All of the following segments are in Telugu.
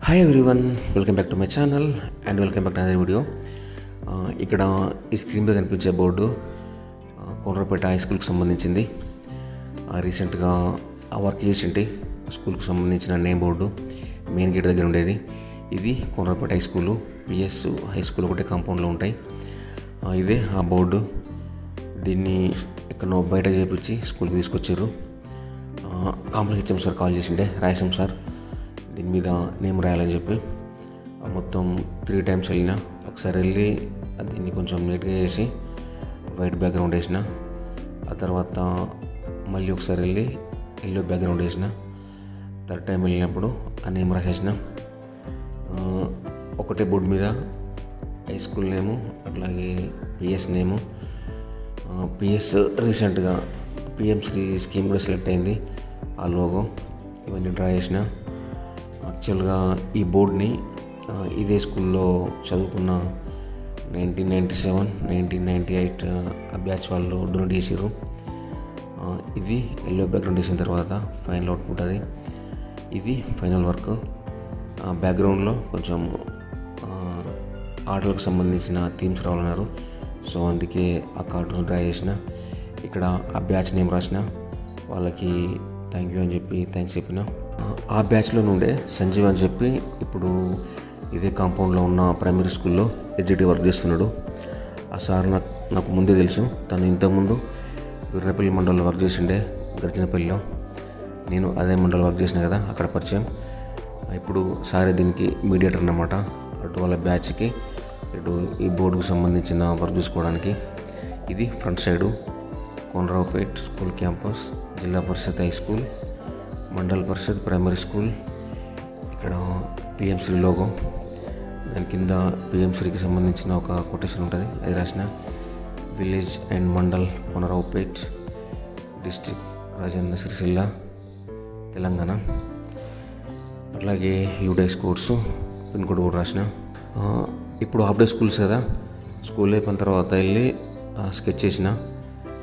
Hi everyone, welcome back to my channel and welcome back to other video. ఇక్కడ ఈ స్క్రీన్ మీద కనిపించే బోర్డు కోనరావుపేట హై స్కూల్కి సంబంధించింది. రీసెంట్గా వర్క్ చేసింటి స్కూల్కి సంబంధించిన నేమ్ బోర్డు మెయిన్ గేట్ దగ్గర ఉండేది. ఇది Konaraopet high school, PS high school ఒకటే కాంపౌండ్లో ఉంటాయి. ఇదే ఆ బోర్డు. దీన్ని ఎక్కడో బయట చేపించి స్కూల్కి తీసుకొచ్చారు. కాంప్లెక్స్ హెచ్ఎం సార్ కాల్ చేసిండే, రాయసం సార్ దీని మీద నేమ్ రాయాలని చెప్పి మొత్తం 3 times వెళ్ళిన. ఒకసారి వెళ్ళి దీన్ని కొంచెం నీట్గా చేసి వైట్ బ్యాక్గ్రౌండ్ వేసిన. ఆ తర్వాత మళ్ళీ ఒకసారి వెళ్ళి ఎల్లో బ్యాక్గ్రౌండ్ వేసిన. 3rd time వెళ్ళినప్పుడు ఆ నేమ్ రాసేసిన. ఒకటే బోర్డు మీద హై స్కూల్ నేము, అట్లాగే పిఎస్ నేము. పిఎస్ రీసెంట్గా పిఎంశ్రీ స్కీమ్ కూడా సెలెక్ట్ అయింది. ఆ లోగో ఇవన్నీ డ్రా చేసిన. యాక్చువల్గా ఈ బోర్డ్ని ఇదే స్కూల్లో చదువుకున్న 1997, 1998 ఆ బ్యాచ్ వాళ్ళు డొనేట్ చేసారు. ఇది ఎల్లో బ్యాక్గ్రౌండ్ వేసిన తర్వాత ఫైనల్ అవుట్పుట్ అది. ఇది ఫైనల్ వర్క్. బ్యాక్గ్రౌండ్లో కొంచెం ఆటలకు సంబంధించిన థీమ్స్ రావాలన్నారు. సో అందుకే ఆ కార్టూన్స్ డ్రా చేసిన. ఇక్కడ ఆ బ్యాచ్ నేమ్ రాసిన. వాళ్ళకి థ్యాంక్ యూ అని చెప్పి థ్యాంక్స్ చెప్పిన. ఆ బ్యాచ్లో నుండే సంజీవ్ అని చెప్పి ఇప్పుడు ఇదే కాంపౌండ్లో ఉన్న ప్రైమరీ స్కూల్లో ఎడ్జిటి వర్క్ చేస్తున్నాడు. ఆ సార్ నాకు ముందే తెలుసు. తను ఇంతకుముందు వీర్నపల్లి మండలంలో వర్క్ చేసిండే, గర్జనపల్లిలో. నేను అదే మండలంలో వర్క్ చేసిన కదా, అక్కడ పరిచయం. ఇప్పుడు సారే దీనికి మీడియేటర్ అన్నమాట. అటు వాళ్ళ బ్యాచ్కి, ఇటు ఈ బోర్డుకు సంబంధించిన వర్క్ చూసుకోవడానికి. ఇది ఫ్రంట్ సైడు కోనరావుపేట్ స్కూల్ క్యాంపస్, జిల్లా పరిషత్ హై స్కూల్, మండల్ పరిషత్ ప్రైమరీ స్కూల్. ఇక్కడ పిఎంశ్రీ లోగో, దాని కింద పిఎంశ్రీకి సంబంధించిన ఒక కొటేషన్ ఉంటుంది, అది రాసిన. Village and mandal Konaraopet, district Rajanna Sircilla, Telangana. అట్లాగే యూడైస్ కోర్సు పిన్ కోడ్ కూడా రాసిన. ఇప్పుడు హాఫ్ డే స్కూల్స్ కదా, స్కూల్ అయిపోయిన తర్వాత వెళ్ళి స్కెచ్ చేసిన.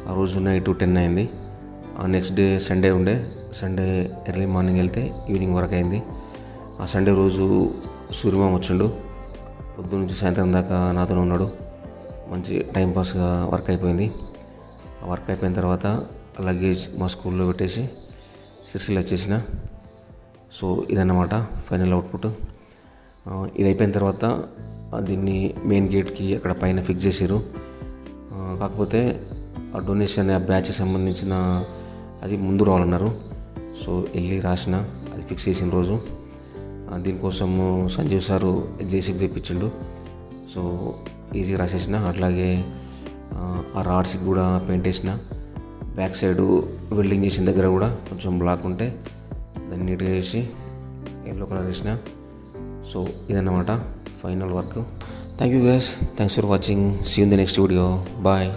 ఆ రోజు నైట్ 10 అయింది. నెక్స్ట్ డే సండే ఉండే. సండే ఎర్లీ మార్నింగ్ వెళ్తే ఈవినింగ్ వరకు అయింది. ఆ సండే రోజు సూర్యమామ వచ్చిండు. పొద్దున్న నుంచి సాయంత్రం దాకా నాతోనే ఉన్నాడు. మంచి టైంపాస్గా వర్క్ అయిపోయింది. ఆ వర్క్ అయిపోయిన తర్వాత లగేజ్ మా స్కూల్లో పెట్టేసి సిరిసిల్ల వచ్చేసిన. సో ఇదన్నమాట ఫైనల్ అవుట్పుట్. ఇది అయిపోయిన తర్వాత దీన్ని మెయిన్ గేట్కి అక్కడ పైన ఫిక్స్ చేసారు. కాకపోతే ఆ డొనేషన్ ఆ బ్యాచ్కి సంబంధించిన అది ముందు రావాలన్నారు. సో వెళ్ళి రాసిన, అది ఫిక్స్ చేసిన రోజు. దీనికోసం సంజీవ్ సారు జేసీబీ తెప్పించిండు. సో ఈజీగా రాసేసిన. అట్లాగే ఆ రాడ్స్కి కూడా పెయింట్ వేసిన. బ్యాక్ సైడు వెల్డింగ్ చేసిన దగ్గర కూడా కొంచెం బ్లాక్ ఉంటే దాన్ని నీట్గా వేసి ఎల్లో కలర్ వేసిన. సో ఇదన్నమాట final work. Thank you guys, thanks for watching. See you in the next video. Bye.